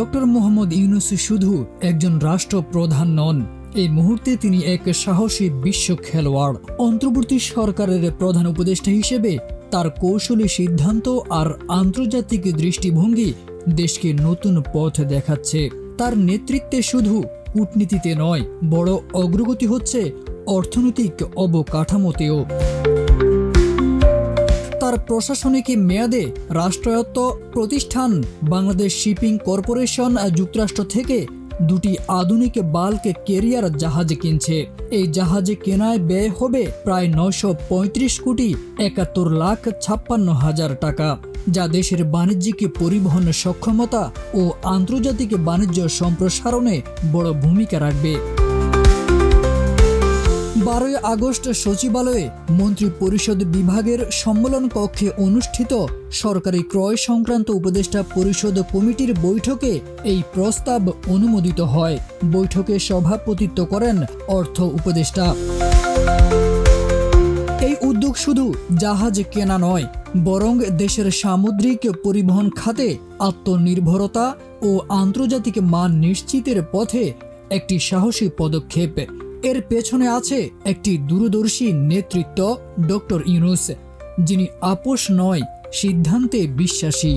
Doctor Mohammad Yunus শুধু একজন রাষ্ট্রপ্রধান নন, এই মুহূর্তে তিনি এক সাহসী বিশ্ব খেলোয়াড়। অন্তর্বর্তী সরকারের প্রধান উপদেষ্টা হিসেবে তার কৌশলী সিদ্ধান্ত আর আন্তর্জাতিক দৃষ্টিভঙ্গি দেশকে নতুন পথ দেখাচ্ছে। তার নেতৃত্বে শুধু কূটনীতিতে নয়, বড় অগ্রগতি হচ্ছে অর্থনৈতিক অবকাঠামোতেও। তার প্রশাসনিক মেয়াদে রাষ্ট্রায়ত্ত প্রতিষ্ঠান বাংলাদেশ শিপিং কর্পোরেশন যুক্তরাষ্ট্র থেকে দুটি আধুনিক বাল্ক ক্যারিয়ার জাহাজ কিনছে। এই জাহাজে কেনায় ব্যয় হবে প্রায় 935 কোটি 71,56,000 টাকা, যা দেশের বাণিজ্যিক পরিবহন সক্ষমতা ও আন্তর্জাতিক বাণিজ্য সম্প্রসারণে বড় ভূমিকা রাখবে। 12 আগস্ট সচিবালয়ে মন্ত্রী পরিষদ বিভাগের সম্মেলন কক্ষে অনুষ্ঠিত সরকারি ক্রয় সংক্রান্ত উপদেষ্টা পরিষদ কমিটির বৈঠকে এই প্রস্তাব অনুমোদিত হয়। বৈঠকে সভাপতিত্ব করেন অর্থ উপদেষ্টা। এই উদ্যোগ শুধু জাহাজ কেনা নয়, বরং দেশের সামুদ্রিক পরিবহন খাতে আত্মনির্ভরতা ও আন্তর্জাতিক মান নিশ্চিতের পথে একটি সাহসী পদক্ষেপ। এর পেছনে আছে একটি দূরদর্শী নেতৃত্ব, ডক্টর ইউনূস, যিনি আপোষ নয়, সিদ্ধান্তে বিশ্বাসী।